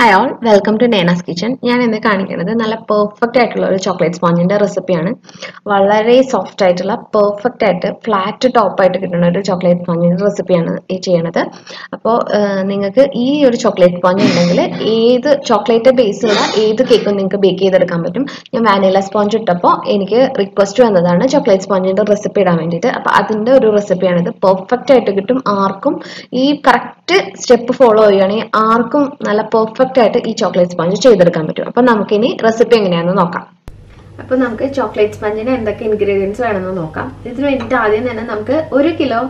Hi all, welcome to Nenas Kitchen. I am going to show you a perfect chocolate sponge recipe. Very soft, perfect, flat top chocolate sponge recipe. So, this chocolate sponge is chocolate base cake bake vanilla sponge request chocolate sponge recipe. That's the recipe perfect correct step follow perfect chocolate sponge ചെയ്തെടുക്കാൻ പറ്റും. അപ്പോൾ നമുക്ക് ഇനി recipe എങ്ങനെയാണെന്ന് നോക്കാം. അപ്പോൾ നമുക്ക് chocolate സ്പഞ്ചിന് എന്തൊക്കെ ഇൻഗ്രീഡിയൻസ് വേണമെന്ന് നോക്കാം. ഇതിനു വേണ്ടിയിട്ട് ആദ്യം തന്നെ നമുക്ക് 1 കിലോ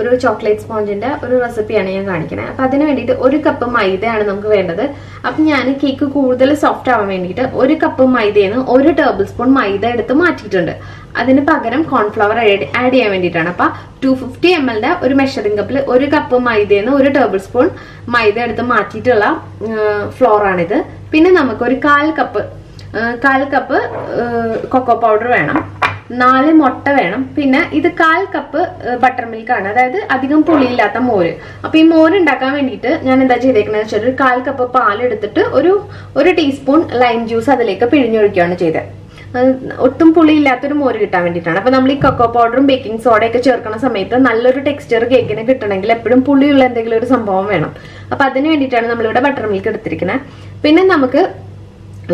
ഒരു ചോക്ലേറ്റ് സ്പോഞ്ചിന്റെ ഒരു റെസിപ്പിയാണ് ഞാൻ കാണിക്കുന്നത്. അപ്പോൾ അതിനു വേണ്ടിയിട്ട് 1 കപ്പ് മൈദയാണ് നമുക്ക് വേണ്ടത്. അപ്പോൾ ഞാൻ കേക്ക് കൂടുതൽ സോഫ്റ്റ് ആവാൻ വേണ്ടിയിട്ട് 1 കപ്പ് മൈദയിൽ നിന്ന് 1 ടേബിൾ സ്പൂൺ മൈദ എടുത്ത് മാറ്റിയിട്ടുണ്ട്. അതിന് പകരം കോൺഫ്ലവർ ആഡ് ചെയ്യാൻ വേണ്ടിയിട്ടാണ്. അപ്പോൾ 250 ml ഒരു മെഷറിംഗ് കപ്പിൽ 1 കപ്പ് മൈദയിൽ നിന്ന് 1 ടേബിൾ സ്പൂൺ മൈദ എടുത്ത് മാറ്റിയിട്ടുള്ള ഫ്ലോർ ആണിത്. പിന്നെ നമുക്ക് ഒരു 1/4 കപ്പ് കൊക്കോ പൗഡർ വേണം, 4 മുട്ട വേണം, പിന്നെ ഇത് 1/4 കപ്പ് ബട്ടർ മിൽക്ക് ആണ്, അതായത് അധികം പുളിയില്ലാത്ത മോര്. അപ്പൊ ഈ മോര് ഉണ്ടാക്കാൻ വേണ്ടിയിട്ട് ഞാൻ എന്താ ചെയ്തേക്കുന്നത് വെച്ചാൽ ഒരു 1/4 കപ്പ് പാൽ എടുത്തിട്ട് ഒരു ടീസ്പൂൺ ലൈം ജ്യൂസ് അതിലേക്ക് പിഴിഞ്ഞൊഴിക്കുകയാണ് ചെയ്തത്. ഒട്ടും പുളിയില്ലാത്തൊരു മോര് കിട്ടാൻ വേണ്ടിയിട്ടാണ്. അപ്പൊ നമ്മൾ ഈ കൊക്കോ പൗഡറും ബേക്കിംഗ് സോഡയൊക്കെ ചേർക്കുന്ന സമയത്ത് നല്ലൊരു ടെക്സ്ചർ കേക്കിന് കിട്ടണമെങ്കിൽ എപ്പോഴും പുളിയുള്ള എന്തെങ്കിലും ഒരു സംഭവം വേണം. അപ്പൊ അതിന് വേണ്ടിയിട്ടാണ് നമ്മളിവിടെ ബട്ടർ മിൽക്ക് എടുത്തിരിക്കുന്നത്. പിന്നെ നമുക്ക്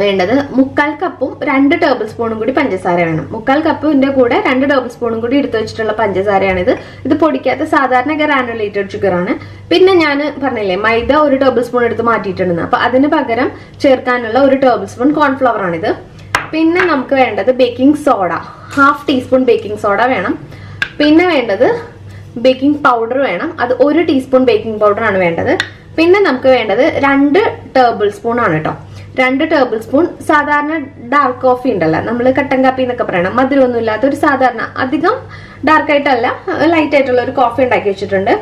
വേണ്ടത് 1/4 കപ്പും 2 ടേബിൾ സ്പൂണും കൂടി പഞ്ചസാര വേണം. 1/4 കപ്പിന്റെ കൂടെ 2 ടേബിൾ സ്പൂണും കൂടി എടുത്തു വെച്ചിട്ടുള്ള പഞ്ചസാരയാണിത്. ഇത് പൊടിക്കാത്ത സാധാരണ ഗ്രാനുലേറ്റഡ് ഷുഗർ ആണ്. പിന്നെ ഞാൻ പറഞ്ഞില്ലേ മൈദ 1 ടേബിൾ സ്പൂൺ എടുത്ത് മാറ്റിയിട്ടുണ്ടെന്ന്. അപ്പൊ അതിന് പകരം ചേർക്കാനുള്ള 1 ടേബിൾ സ്പൂൺ കോൺഫ്ലവർ ആണിത്. പിന്നെ നമുക്ക് വേണ്ടത് baking soda, 1/2 teaspoon baking soda വേണം. പിന്നെ വേണ്ടത് ബേക്കിംഗ് പൗഡർ വേണം, അത് 1 ടീസ്പൂൺ ബേക്കിംഗ് പൗഡർ ആണ് വേണ്ടത്. പിന്നെ നമുക്ക് വേണ്ടത് 2 ടേബിൾ സ്പൂൺ ആണ് കേട്ടോ. 2 ടേബിൾ സ്പൂൺ സാധാരണ ഡാർക്ക് കോഫി ഉണ്ടല്ലോ, നമ്മൾ കട്ടൻ കാപ്പി എന്നൊക്കെ പറയണം, മധുരമൊന്നും ഇല്ലാത്ത ഒരു സാധാരണ അധികം ഡാർക്ക് ആയിട്ടല്ല ലൈറ്റ് ആയിട്ടുള്ള ഒരു കോഫി ഉണ്ടാക്കി വെച്ചിട്ടുണ്ട്.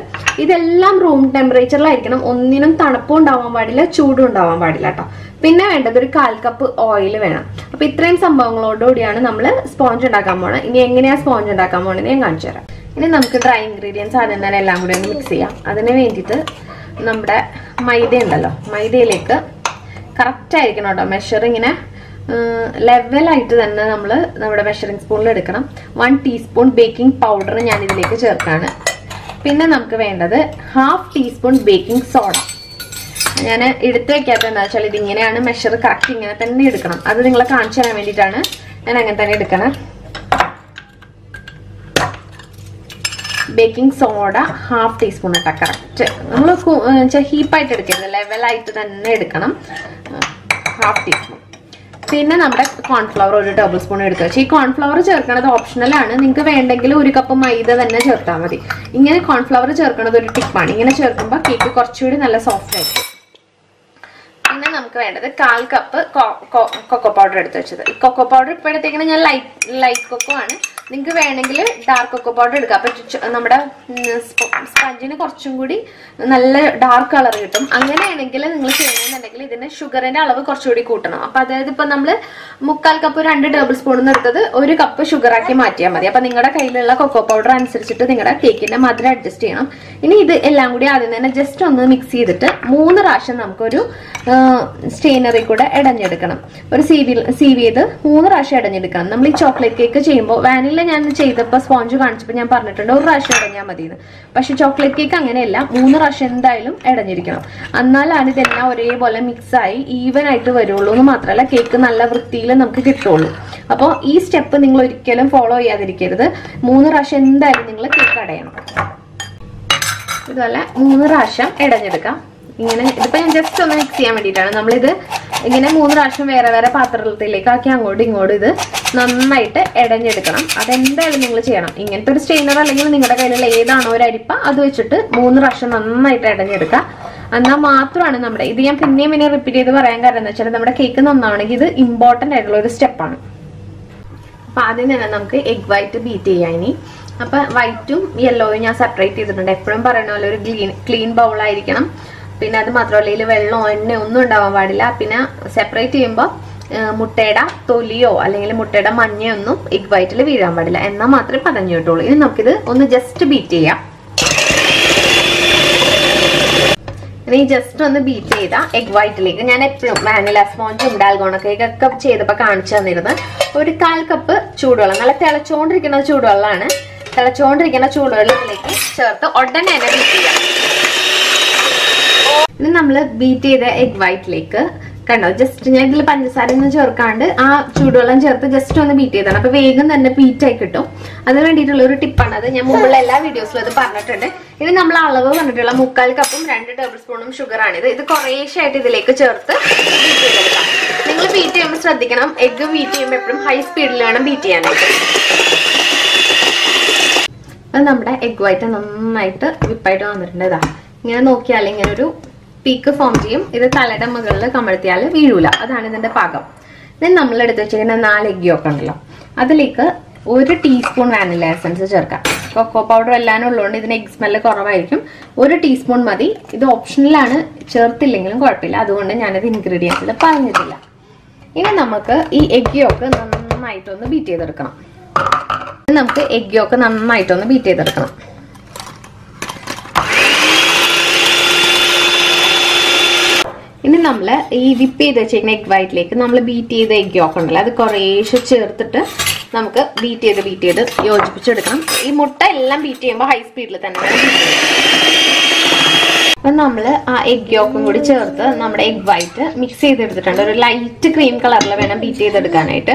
ഇതെല്ലാം റൂം ടെമ്പറേച്ചറിലായിരിക്കണം, ഒന്നിനും തണുപ്പും ഉണ്ടാവാൻ പാടില്ല ചൂടും ഉണ്ടാവാൻ പാടില്ല കേട്ടോ. പിന്നെ വേണ്ടത് ഒരു 1/4 കപ്പ് ഓയിൽ വേണം. അപ്പൊ ഇത്രയും സംഭവങ്ങളോടുകൂടിയാണ് നമ്മൾ സ്പോഞ്ച് ഉണ്ടാക്കാൻ പോണത്. ഇനി എങ്ങനെയാ സ്പോഞ്ച് ഉണ്ടാക്കാൻ പോണെന്ന് ഞാൻ കാണിച്ചു തരാം. ഇനി നമുക്ക് ഡ്രൈ ഇൻഗ്രീഡിയൻസ് ആദ്യം തന്നെ എല്ലാം കൂടി ഒന്ന് മിക്സ് ചെയ്യാം. അതിന് വേണ്ടിയിട്ട് നമ്മുടെ മൈദ ഉണ്ടല്ലോ, മൈദയിലേക്ക് കറക്റ്റ് ആയിരിക്കണം കേട്ടോ, മെഷർ ഇങ്ങനെ ലെവലായിട്ട് തന്നെ നമ്മൾ നമ്മുടെ മെഷറിംഗ് സ്പൂണിൽ എടുക്കണം. 1 ടീസ്പൂൺ ബേക്കിംഗ് പൗഡർ ഞാൻ ഇതിലേക്ക് ചേർക്കാണ്. പിന്നെ നമുക്ക് വേണ്ടത് 1/2 ടീസ്പൂൺ ബേക്കിംഗ് സോഡ. ഞാൻ എടുത്തു വെക്കാത്ത എന്താ വെച്ചാൽ ഇതിങ്ങനെയാണ് മെഷർ കറക്റ്റ് ഇങ്ങനെ തന്നെ എടുക്കണം. അത് നിങ്ങളെ കാണിച്ചു തരാൻ വേണ്ടിയിട്ടാണ് ഞാൻ അങ്ങനെ തന്നെ എടുക്കണം. ബേക്കിംഗ് സോഡ 1/2 ടീസ്പൂൺ ഇട്ടാ കറക്റ്റ്. നമ്മൾ ഹീപ്പായിട്ട് എടുക്കരുത്, ലെവലായിട്ട് തന്നെ എടുക്കണം. 1/2 ടീസ്പൂൺ. പിന്നെ നമ്മുടെ കോൺഫ്ലവർ 1 ടേബിൾ സ്പൂൺ എടുത്തു വെച്ചാൽ ഈ കോൺഫ്ലവർ ചേർക്കണത് ഓപ്ഷണൽ ആണ്. നിങ്ങൾക്ക് വേണ്ടെങ്കിൽ 1 കപ്പ് മൈദ തന്നെ ചേർത്താൽ മതി. ഇങ്ങനെ കോൺഫ്ലവർ ചേർക്കണത് ഒരു ടിപ്പാണ്. ഇങ്ങനെ ചേർക്കുമ്പോൾ കേക്ക് കുറച്ചുകൂടി നല്ല സോഫ്റ്റ് ആയിരിക്കും. പിന്നെ നമുക്ക് വേണ്ടത് 1/4 കപ്പ് കൊക്കോ പൗഡർ എടുത്ത് വെച്ചത്. ഈ കൊക്കോ പൗഡർ ഇപ്പോൾ എടുത്തേക്കുന്നത് ഞാൻ ലൈറ്റ് കൊക്കോ ആണ്. നിങ്ങൾക്ക് വേണമെങ്കിൽ ഡാർക്ക് കൊക്കോ പൗഡർ എടുക്കാം. അപ്പൊ നമ്മുടെ സ്പഞ്ചിന് കുറച്ചും കൂടി നല്ല ഡാർക്ക് കളർ കിട്ടും. അങ്ങനെയാണെങ്കിൽ നിങ്ങൾ ചെയ്യണമെന്നുണ്ടെങ്കിൽ ഇതിന് ഷുഗറിന്റെ അളവ് കുറച്ചുകൂടി കൂട്ടണം. അപ്പൊ അതായത് ഇപ്പൊ നമ്മള് 1/4 കപ്പ് 2 ടേബിൾ സ്പൂൺ എടുത്തത് 1 കപ്പ് ഷുഗർ ആക്കി മാറ്റിയാൽ മതി. അപ്പൊ നിങ്ങളുടെ കയ്യിലുള്ള കൊക്കോ പൗഡർ അനുസരിച്ചിട്ട് നിങ്ങളുടെ കേക്കിന്റെ മധുരം അഡ്ജസ്റ്റ് ചെയ്യണം. ഇനി ഇത് എല്ലാം കൂടി ആദ്യം തന്നെ ജസ്റ്റ് ഒന്ന് മിക്സ് ചെയ്തിട്ട് 3 പ്രാവശ്യം നമുക്കൊരു സ്റ്റെയിനറിൽ കൂടെ ഇടഞ്ഞെടുക്കണം. ഒരു സീവ് ചെയ്ത് 3 പ്രാവശ്യം ഇടഞ്ഞെടുക്കണം. നമ്മൾ ഈ ചോക്ലേറ്റ് കേക്ക് ചെയ്യുമ്പോൾ വാനില ഞാൻ ചെയ്തപ്പോൾ സ്പോഞ്ച് കാണിച്ചപ്പോൾ ഞാൻ പറഞ്ഞിട്ടുണ്ട് 1 പ്രാവശ്യം ഇടഞ്ഞാൽ മതിയെന്ന്. പക്ഷെ ചോക്ലേറ്റ് കേക്ക് അങ്ങനെയല്ല, 3 പ്രാവശ്യം എന്തായാലും ഇടഞ്ഞിരിക്കണം. എന്നാലാണ് ഇതെല്ലാം ഒരേപോലെ മിക്സായി ഈവൻ ആയിട്ട് വരുള്ളൂ എന്ന് മാത്രമല്ല കേക്ക് നല്ല വൃത്തിയിൽ നമുക്ക് കിട്ടുള്ളൂ. അപ്പോൾ ഈ സ്റ്റെപ്പ് നിങ്ങൾ ഒരിക്കലും ഫോളോ ചെയ്യാതിരിക്കരുത്. 3 പ്രാവശ്യം എന്തായാലും നിങ്ങൾ കേക്ക് അടയണം. ഇതുപോലെ 3 പ്രാവശ്യം ഇടഞ്ഞെടുക്കാം. ഇങ്ങനെ ഇതിപ്പോ ഞാൻ ജസ്റ്റ് ഒന്ന് മിക്സ് ചെയ്യാൻ വേണ്ടിയിട്ടാണ്. നമ്മളിത് ഇങ്ങനെ 3 പ്രാവശ്യം വേറെ വേറെ പാത്രത്തിലേക്ക് ആക്കി അങ്ങോട്ടും ഇങ്ങോട്ടും ഇത് നന്നായിട്ട് ഇടഞ്ഞെടുക്കണം. അതെന്തായാലും നിങ്ങൾ ചെയ്യണം. ഇങ്ങനത്തെ ഒരു സ്റ്റെയിനർ അല്ലെങ്കിൽ നിങ്ങളുടെ കയ്യിലുള്ള ഏതാണോ ഒരു അരിപ്പ അത് വെച്ചിട്ട് 3 പ്രാവശ്യം നന്നായിട്ട് ഇടഞ്ഞെടുക്കുക. എന്നാൽ മാത്രമാണ് നമ്മുടെ ഇത് ഞാൻ പിന്നെയും റിപ്പീറ്റ് ചെയ്ത് പറയാൻ കാരണം എന്താ വെച്ചാൽ നമ്മുടെ കേക്ക് നന്നാവണമെങ്കിൽ ഇത് ഇമ്പോർട്ടന്റ് ആയിട്ടുള്ള ഒരു സ്റ്റെപ്പാണ്. അപ്പൊ ആദ്യം തന്നെ നമുക്ക് എഗ് വൈറ്റ് ബീറ്റ് ചെയ്യാം. ഇനി അപ്പൊ വൈറ്റും യെല്ലോയും ഞാൻ സെപ്പറേറ്റ് ചെയ്തിട്ടുണ്ട്. എപ്പോഴും പറയുന്ന പോലെ ഒരു ക്ലീൻ ബൗൾ ആയിരിക്കണം. പിന്നെ അത് മാത്രമല്ല ഇതിൽ വെള്ളമോ എണ്ണയോ ഒന്നും ഉണ്ടാവാൻ പാടില്ല. പിന്നെ സെപ്പറേറ്റ് ചെയ്യുമ്പോൾ മുട്ടയുടെ തൊലിയോ അല്ലെങ്കിൽ മുട്ടയുടെ മഞ്ഞയോ ഒന്നും എഗ് വൈറ്റിൽ വീഴാൻ പാടില്ല. എന്നാൽ മാത്രമേ പതഞ്ഞു കിട്ടുള്ളൂ. ഇനി നമുക്കിത് ഒന്ന് ജസ്റ്റ് ബീറ്റ് ചെയ്യാം. ഇനി ജസ്റ്റ് ഒന്ന് ബീറ്റ് ചെയ്ത എഗ് വൈറ്റിലേക്ക് ഞാൻ എപ്പോഴും വാനില സ്പോഞ്ചും ഡാൽഗോണ കേക്ക് ഒക്കെ ചെയ്തപ്പോൾ കാണിച്ചു തന്നിരുന്നത് 1/4 കപ്പ് ചൂടുവെള്ളം, നല്ല തിളച്ചുകൊണ്ടിരിക്കുന്ന ചൂടുവെള്ളമാണ്. തിളച്ചുകൊണ്ടിരിക്കുന്ന ചൂടുവെള്ളത്തിലേക്ക് ചേർത്ത് ഉടനെ തന്നെ ബീറ്റ് ചെയ്യാം. ഇനി നമ്മൾ ബീറ്റ് ചെയ്ത എഗ് വൈറ്റിലേക്ക് കണ്ടോ, ജസ്റ്റ് ഞാൻ ഇതിൽ പഞ്ചസാര ഒന്നും ചേർക്കാണ്ട് ആ ചൂടുവെള്ളം ചേർത്ത് ജസ്റ്റ് ഒന്ന് ബീറ്റ് ചെയ്താണ്. അപ്പൊ വേഗം തന്നെ ബീറ്റ് ആയി കിട്ടും. അതിന് വേണ്ടിയിട്ടുള്ള ഒരു ടിപ്പാണ് അത്. ഞാൻ മുമ്പുള്ള എല്ലാ വീഡിയോസിലും അത് പറഞ്ഞിട്ടുണ്ട്. ഇത് നമ്മൾ അളവ് പറഞ്ഞിട്ടുള്ള 3/4 കപ്പും 2 ടേബിൾ സ്പൂണും ഷുഗർ ആണിത്. ഇത് കുറേശ്ശായിട്ട് ഇതിലേക്ക് ചേർത്ത് ബീറ്റ് ചെയ്തെടുക്കാം. നിങ്ങൾ ബീറ്റ് ചെയ്യുമ്പോൾ ശ്രദ്ധിക്കണം, എഗ് ബീറ്റ് ചെയ്യുമ്പോൾ എപ്പോഴും ഹൈ സ്പീഡിൽ വേണം ബീറ്റ് ചെയ്യാനായിട്ട്. അത് നമ്മുടെ എഗ് വൈറ്റ് നന്നായിട്ട് വിപ്പായിട്ട് വന്നിട്ടുണ്ട്. ഇതാ ഇങ്ങനെ നോക്കിയാൽ ഇങ്ങനെ ഒരു പീക്ക് ഫോം ചെയ്യും. ഇത് തലയുടെ മുകളിൽ കമഴ്ത്തിയാൽ വീഴൂല. അതാണ് ഇതിന്റെ പാകം. then നമ്മൾ എടുത്ത് വെച്ചിരിക്കുന്ന 4 എഗ് യോക്ക് ഉണ്ടല്ലോ, അതിലേക്ക് 1 ടീസ്പൂൺ വാനില എസൻസ് ചേർക്കാം. കൊക്കോ പൗഡർ എല്ലാം ഉള്ളതുകൊണ്ട് ഇതിന് എഗ് സ്മെല്ല് കുറവായിരിക്കും. 1 ടീസ്പൂൺ മതി. ഇത് ഓപ്ഷണലാണ്, ചേർത്തില്ലെങ്കിലും കുഴപ്പമില്ല. അതുകൊണ്ട് ഞാനത് ഇൻഗ്രീഡിയൻസിൽ പറഞ്ഞിട്ടില്ല. ഇനി നമുക്ക് ഈ എഗ് യോക്ക് നന്നായിട്ടൊന്ന് ബീറ്റ് ചെയ്തെടുക്കണം. നമുക്ക് എഗ് യോക്ക് നന്നായിട്ടൊന്ന് ബീറ്റ് ചെയ്തെടുക്കണം. ഇനി നമ്മൾ ഈ വിപ്പ് ചെയ്ത് വെച്ചിരിക്കുന്ന എഗ് വൈറ്റിലേക്ക് നമ്മൾ ബീറ്റ് ചെയ്ത എഗ് യോക്ക് ഉണ്ടല്ലോ, അത് കുറേശ്ശെ ചേർത്തിട്ട് നമുക്ക് ബീറ്റ് ചെയ്ത് യോജിപ്പിച്ചെടുക്കണം. ഈ മുട്ട എല്ലാം ബീറ്റ് ചെയ്യുമ്പോൾ ഹൈ സ്പീഡിൽ തന്നെ വേണം ബീറ്റ് ചെയ്യാൻ. അപ്പം നമ്മൾ ആ എഗ് യോക്കും കൂടി ചേർത്ത് നമ്മുടെ എഗ് വൈറ്റ് മിക്സ് ചെയ്തെടുത്തിട്ടുണ്ട്. ഒരു ലൈറ്റ് ക്രീം കളറിൽ വേണം ബീറ്റ് ചെയ്തെടുക്കാനായിട്ട്.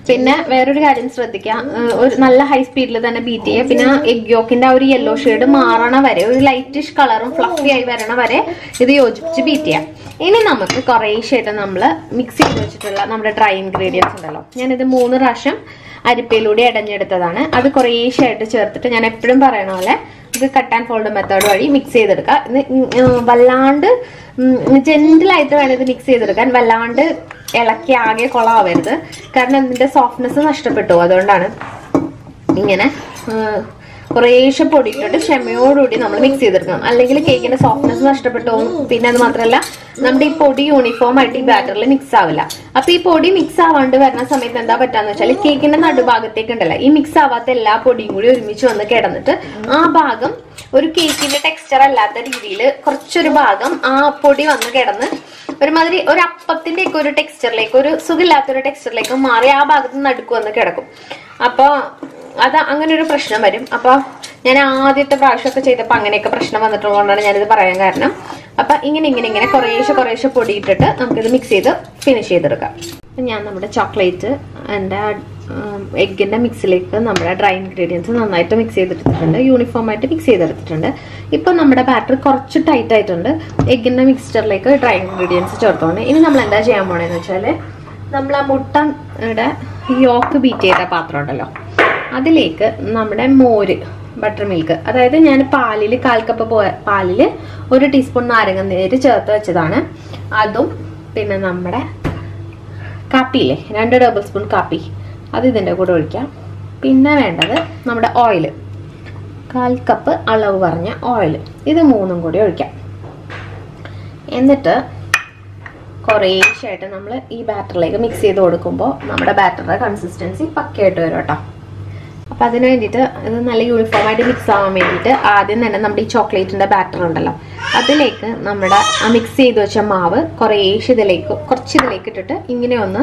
പിന്നെ വേറൊരു കാര്യം ശ്രദ്ധിക്കുക, ഒരു നല്ല ഹൈ സ്പീഡിൽ തന്നെ ബീറ്റ് ചെയ്യുക. പിന്നെ എഗ് യോക്കിന്റെ ആ ഒരു യെല്ലോ ഷെയ്ഡ് മാറണ വരെ, ഒരു ലൈറ്റിഷ് കളറും ഫ്ലഫി ആയി വരണ വരെ ഇത് യോജിപ്പിച്ച് ബീറ്റ് ചെയ്യാം. ഇനി നമുക്ക് കുറേശ്ശായിട്ട് നമ്മൾ മിക്സ് ചെയ്ത് വെച്ചിട്ടുള്ള നമ്മുടെ ഡ്രൈ ഇൻഗ്രീഡിയൻസ് ഉണ്ടല്ലോ, ഞാനിത് 3 പ്രാവശ്യം അരിപ്പയിലൂടെ അടഞ്ഞെടുത്തതാണ്. അത് കുറേശ്ശായിട്ട് ചേർത്തിട്ട് ഞാൻ എപ്പോഴും പറയണ പോലെ ഇത് കട്ട് ആൻഡ് ഫോൾഡ് മെത്തേഡ് വഴി മിക്സ് ചെയ്തെടുക്കുക. ഇത് വല്ലാണ്ട് ജെന്റിലായിട്ട് വേണം ഇത് മിക്സ് ചെയ്തെടുക്കാൻ. വല്ലാണ്ട് ഇളക്കി ആകെ കൊളാവരുത്, കാരണം ഇതിന്റെ സോഫ്റ്റ്നെസ് നഷ്ടപ്പെട്ടു. അതുകൊണ്ടാണ് ഇങ്ങനെ കുറേശ്ശെ പൊടി ഇട്ടിട്ട് ക്ഷമയോടുകൂടി നമ്മൾ മിക്സ് ചെയ്തെടുക്കണം. അല്ലെങ്കിൽ കേക്കിന്റെ സോഫ്റ്റ്നെസ് നഷ്ടപ്പെട്ടു പോകും. പിന്നെ അത് മാത്രമല്ല, നമ്മുടെ ഈ പൊടി യൂണിഫോം ആയിട്ട് ഈ ബാറ്ററിൽ മിക്സ് ആവില്ല. അപ്പൊ ഈ പൊടി മിക്സ് ആവാണ്ട് വരുന്ന സമയത്ത് എന്താ പറ്റാന്ന് വെച്ചാൽ, കേക്കിന്റെ നടുഭാഗത്തേക്ക് ഉണ്ടല്ലോ, ഈ മിക്സ് ആവാത്ത എല്ലാ പൊടിയും കൂടി ഒരുമിച്ച് വന്ന് കിടന്നിട്ട് ആ ഭാഗം ഒരു കേക്കിന്റെ ടെക്സ്ചർ അല്ലാത്ത രീതിയിൽ കുറച്ചൊരു ഭാഗം ആ പൊടി വന്ന് കിടന്ന് ഒരുമാതിരി ഒരു അപ്പത്തിന്റെ ഒക്കെ ഒരു ടെക്സ്ചറിലേക്ക്, ഒരു സുഖമില്ലാത്തൊരു ടെക്സ്ചറിലേക്ക് മാറി ആ ഭാഗത്ത് നടുക്ക് വന്ന് കിടക്കും. അപ്പൊ അത് അങ്ങനെ ഒരു പ്രശ്നം വരും. അപ്പൊ ഞാൻ ആദ്യത്തെ പ്രാവശ്യമൊക്കെ ചെയ്തപ്പോൾ അങ്ങനെയൊക്കെ പ്രശ്നം വന്നിട്ടുള്ളതുകൊണ്ടാണ് ഞാനിത് പറയാൻ കാരണം. അപ്പൊ ഇങ്ങനെ കുറേശ്ശെ പൊടി ഇട്ടിട്ട് നമുക്കിത് മിക്സ് ചെയ്ത് ഫിനിഷ് ചെയ്തെടുക്കാം. ഞാൻ നമ്മുടെ ചോക്ലേറ്റ് എൻ്റെ എഗ്ഗിന്റെ മിക്സിലേക്ക് നമ്മുടെ ഡ്രൈ ഇൻഗ്രീഡിയൻസ് നന്നായിട്ട് മിക്സ് ചെയ്തെടുത്തിട്ടുണ്ട്, യൂണിഫോം ആയിട്ട് മിക്സ് ചെയ്തെടുത്തിട്ടുണ്ട്. ഇപ്പൊ നമ്മുടെ ബാറ്റർ കുറച്ച് ടൈറ്റ് ആയിട്ടുണ്ട്. എഗ്ഗിന്റെ മിക്സ്ചറിലേക്ക് ഡ്രൈ ഇൻഗ്രീഡിയൻസ് ചേർത്തോണ്ട് ഇനി നമ്മൾ എന്താ ചെയ്യാൻ പോണെന്ന് വെച്ചാൽ, നമ്മൾ ആ മുട്ടയുടെ യോക്ക് ബീറ്റ് ചെയ്ത പാത്രം ഉണ്ടല്ലോ, അതിലേക്ക് നമ്മുടെ മോര്, ബട്ടർ മിൽക്ക്, അതായത് ഞാൻ പാലിൽ 1/4 കപ്പ് പാലിൽ 1 ടീസ്പൂൺ നാരങ്ങ നീര് ചേർത്ത് വെച്ചതാണ്. അതും പിന്നെ നമ്മുടെ കാപ്പിയില്ലേ, 2 ടേബിൾ സ്പൂൺ കാപ്പി, അത് ഇതിൻ്റെ കൂടെ ഒഴിക്കാം. പിന്നെ വേണ്ടത് നമ്മുടെ ഓയിൽ, 1/4 കപ്പ് അളവ് പറഞ്ഞ ഓയിൽ, ഇത് 3ഉം കൂടി ഒഴിക്കാം. എന്നിട്ട് കുറേശ്ശായിട്ട് നമ്മൾ ഈ ബാറ്ററിലേക്ക് മിക്സ് ചെയ്ത് കൊടുക്കുമ്പോൾ നമ്മുടെ ബാറ്ററിന്റെ കൺസിസ്റ്റൻസി പക്കയായിട്ട് വരും കേട്ടോ. അപ്പം അതിന് വേണ്ടിയിട്ട് ഇത് നല്ല യൂണിഫോം ആയിട്ട് മിക്സ് ആവാൻ വേണ്ടിയിട്ട് ആദ്യം തന്നെ നമ്മുടെ ഈ ചോക്ലേറ്റിന്റെ ബാറ്റർ ഉണ്ടല്ലോ, അതിലേക്ക് നമ്മുടെ ആ മിക്സ് ചെയ്ത് വെച്ച മാവ് കുറച്ച് ഇതിലേക്ക് ഇട്ടിട്ട് ഇങ്ങനെ ഒന്ന്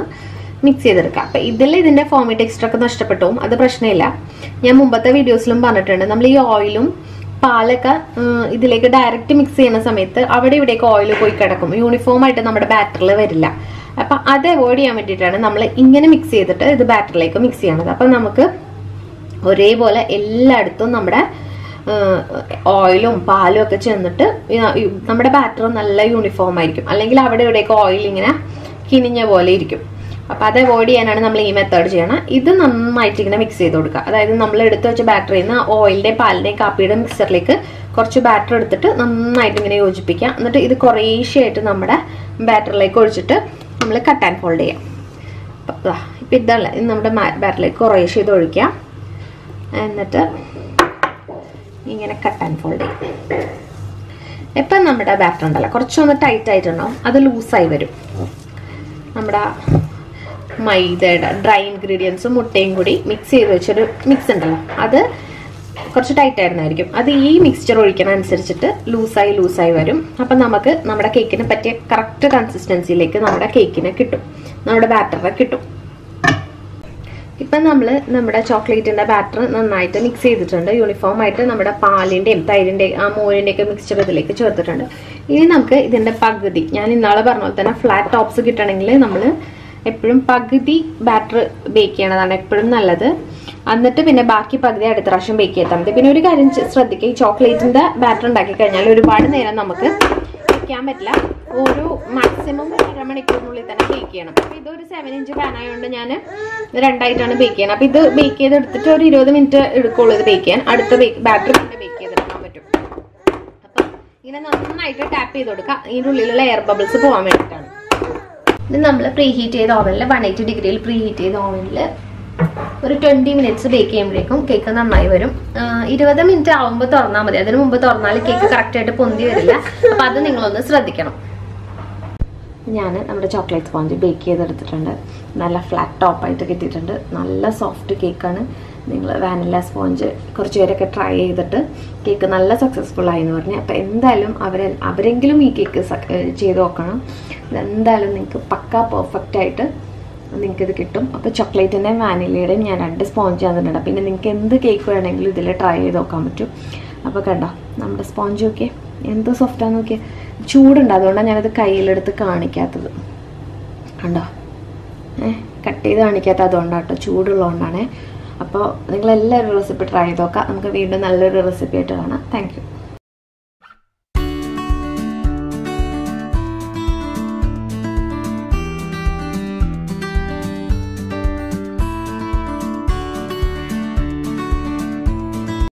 മിക്സ് ചെയ്തെടുക്കാം. അപ്പം ഇതിന്റെ ഫോമി ടെക്സ്ചർ ഒക്കെ നഷ്ടപ്പെട്ടു, അത് പ്രശ്നമില്ല. ഞാൻ മുമ്പത്തെ വീഡിയോസിലും പറഞ്ഞിട്ടുണ്ട്, നമ്മൾ ഈ ഓയിലും പാലൊക്കെ ഇതിലേക്ക് ഡയറക്റ്റ് മിക്സ് ചെയ്യുന്ന സമയത്ത് അവിടെ ഇവിടെയൊക്കെ ഓയിൽ പോയി കിടക്കും, യൂണിഫോം ആയിട്ട് നമ്മുടെ ബാറ്ററിൽ വരില്ല. അപ്പം അത് അവോയ്ഡ് ചെയ്യാൻ വേണ്ടിയിട്ടാണ് നമ്മൾ ഇങ്ങനെ മിക്സ് ചെയ്തിട്ട് ഇത് ബാറ്ററിലേക്ക് മിക്സ് ചെയ്യണത്. അപ്പം നമുക്ക് ഒരേപോലെ എല്ലായിടത്തും നമ്മുടെ ഓയിലും പാലും ഒക്കെ ചെന്നിട്ട് നമ്മുടെ ബാറ്റർ നല്ല യൂണിഫോം ആയിരിക്കും. അല്ലെങ്കിൽ അവിടെ ഇവിടെയൊക്കെ ഓയിൽ ഇങ്ങനെ കിനിഞ്ഞ പോലെ ഇരിക്കും. അപ്പൊ അത് അവോയ്ഡ് ചെയ്യാനാണ് നമ്മൾ ഈ മെത്തേഡ് ചെയ്യണം. ഇത് നന്നായിട്ട് ഇങ്ങനെ മിക്സ് ചെയ്ത് കൊടുക്കുക. അതായത് നമ്മൾ എടുത്തു വെച്ച ബാറ്ററിയിൽ നിന്ന് ഓയിലിന്റെയും പാലിന്റെയും കാപ്പിയുടെ മിക്സറിലേക്ക് കുറച്ച് ബാറ്റർ എടുത്തിട്ട് നന്നായിട്ട് ഇങ്ങനെ യോജിപ്പിക്കുക. എന്നിട്ട് ഇത് കുറേശ്ശെയായിട്ട് നമ്മുടെ ബാറ്ററിലേക്ക് ഒഴിച്ചിട്ട് നമ്മൾ കട്ട് ആൻഡ് ഫോൾഡ് ചെയ്യാം. ഇപ്പൊ ഇതല്ല, ഇത് നമ്മുടെ ബാറ്ററിലേക്ക് കുറേശ്ശെ ഇത് ഒഴിക്കാം. എന്നിട്ട് ഇങ്ങനെ കട്ട് ആൻഡ് ഫോൾഡ് ചെയ്യും. ഇപ്പം നമ്മുടെ ബാറ്റർ ഉണ്ടല്ലോ കുറച്ചൊന്ന് ടൈറ്റ് ആയിട്ടുണ്ടാവും, അത് ലൂസായി വരും. നമ്മുടെ മൈദയുടെ ഡ്രൈ ഇൻഗ്രീഡിയൻസും മുട്ടയും കൂടി മിക്സ് ചെയ്ത് വെച്ചൊരു മിക്സ് ഉണ്ടല്ലോ, അത് കുറച്ച് ടൈറ്റ് ആയിരുന്നായിരിക്കും. അത് ഈ മിക്സ്ചർ ഒഴിക്കണ അനുസരിച്ചിട്ട് ലൂസായി വരും. അപ്പം നമുക്ക് നമ്മുടെ കേക്കിന് പറ്റിയ കറക്റ്റ് കൺസിസ്റ്റൻസിയിലേക്ക് നമ്മുടെ കേക്കിനെ കിട്ടും, നമ്മുടെ ബാറ്ററിനെ കിട്ടും. ഇപ്പം നമ്മൾ നമ്മുടെ ചോക്ലേറ്റിന്റെ ബാറ്റർ നന്നായിട്ട് മിക്സ് ചെയ്തിട്ടുണ്ട്. യൂണിഫോം ആയിട്ട് നമ്മുടെ പാലിന്റെയും തൈരിന്റെയും ആ മോരിന്റെയും ഒക്കെ മിക്സ്ചർ ഇതിലേക്ക് ചേർത്തിട്ടുണ്ട്. ഇനി നമുക്ക് ഇതിന്റെ പകുതി, ഞാൻ ഇന്നാളെ പറഞ്ഞ പോലെ തന്നെ ഫ്ലാറ്റ് ടോപ്സ് കിട്ടണമെങ്കിൽ നമ്മൾ എപ്പോഴും പകുതി ബാറ്റർ ബേക്ക് ചെയ്യണതാണ് എപ്പോഴും നല്ലത്. എന്നിട്ട് പിന്നെ ബാക്കി പകുതി അടുത്ത പ്രാവശ്യം ബേക്ക് ചെയ്താൽ മതി. പിന്നെ ഒരു കാര്യം ശ്രദ്ധിക്കുക, ഈ ചോക്ലേറ്റിന്റെ ബാറ്റർ ഉണ്ടാക്കി കഴിഞ്ഞാൽ ഒരുപാട് നേരം നമുക്ക് വെക്കാൻ പറ്റില്ല. ഒരു മാക്സിമം 1.5 മണിക്കൂറിനുള്ളിൽ തന്നെ ബേക്ക് ചെയ്യണം. അപ്പൊ ഇതൊരു 7 ഇഞ്ച് പാൻ ആയതുകൊണ്ട് ഞാൻ 2ആയിട്ടാണ് ബേക്ക് ചെയ്യണം. അപ്പൊ ഇത് ബേക്ക് ചെയ്തെടുത്തിട്ട് ഒരു 20 മിനിറ്റ് എടുക്കുള്ളൂ ഇത് ബേക്ക് ചെയ്യാൻ. അടുത്ത ബാറ്റർ പിന്നെ ബേക്ക് ചെയ്തെടുക്കാൻ പറ്റും. അപ്പൊ ഇങ്ങനെ നന്നായിട്ട് ടാപ്പ് ചെയ്ത് കൊടുക്കുക, ഇതിൻ്റെ ഉള്ളിലുള്ള എയർ ബബിൾസ് പോകാൻ വേണ്ടിയിട്ടാണ്. ഇത് നമ്മൾ പ്രീ ഹീറ്റ് ചെയ്ത ഓവനിൽ 180 ഡിഗ്രിയിൽ പ്രീ ഹീറ്റ് ചെയ്ത ഓവനിൽ ഒരു 20 മിനിറ്റ്സ് ബേക്ക് ചെയ്യുമ്പോഴേക്കും കേക്ക് നന്നായി വരും. 20 മിനിറ്റ് ആവുമ്പോൾ തുറന്നാൽ മതി. അതിന് മുമ്പ് തുറന്നാൽ കേക്ക് കറക്റ്റായിട്ട് പൊന്തി വരില്ല. അപ്പം അത് നിങ്ങളൊന്ന് ശ്രദ്ധിക്കണം. ഞാൻ നമ്മുടെ ചോക്ലേറ്റ് സ്പോഞ്ച് ബേക്ക് ചെയ്തെടുത്തിട്ടുണ്ട്. നല്ല ഫ്ലാറ്റ് ടോപ്പായിട്ട് കിട്ടിയിട്ടുണ്ട്. നല്ല സോഫ്റ്റ് കേക്കാണ്. നിങ്ങൾ വാനില സ്പോഞ്ച് കുറച്ച് പേരൊക്കെ ട്രൈ ചെയ്തിട്ട് കേക്ക് നല്ല സക്സസ്ഫുൾ ആയി എന്ന് പറഞ്ഞു. അപ്പം എന്തായാലും അവരെങ്കിലും ഈ കേക്ക് ചെയ്ത് നോക്കണം. ഇതെന്തായാലും നിങ്ങൾക്ക് പക്കാ പെർഫെക്റ്റ് ആയിട്ട് നിങ്ങൾക്കിത് കിട്ടും. അപ്പോൾ ചോക്ലേറ്റിൻ്റെയും വാനിലയുടെയും ഞാൻ 2 സ്പോഞ്ച് തന്നിട്ടുണ്ട്. പിന്നെ നിങ്ങൾക്ക് എന്ത് കേക്ക് വേണമെങ്കിലും ഇതിൽ ട്രൈ ചെയ്ത് നോക്കാൻ പറ്റും. അപ്പോൾ കണ്ടോ നമ്മുടെ സ്പോഞ്ച് നോക്കിയേ എന്ത് സോഫ്റ്റാന്ന് നോക്കിയേ. ചൂടുണ്ട്, അതുകൊണ്ടാണ് ഞാനത് കയ്യിലെടുത്ത് കാണിക്കാത്തത്. കണ്ടോ കട്ട് ചെയ്ത് കാണിക്കാത്തത് അതുകൊണ്ടാട്ടോ, ചൂടുള്ളതുകൊണ്ടാണേ. അപ്പോൾ നിങ്ങളെല്ലാവരും റെസിപ്പി ട്രൈ ചെയ്ത് നോക്കാം. നമുക്ക് വീണ്ടും നല്ലൊരു റെസിപ്പി ആയിട്ട് കാണാം. Thank you.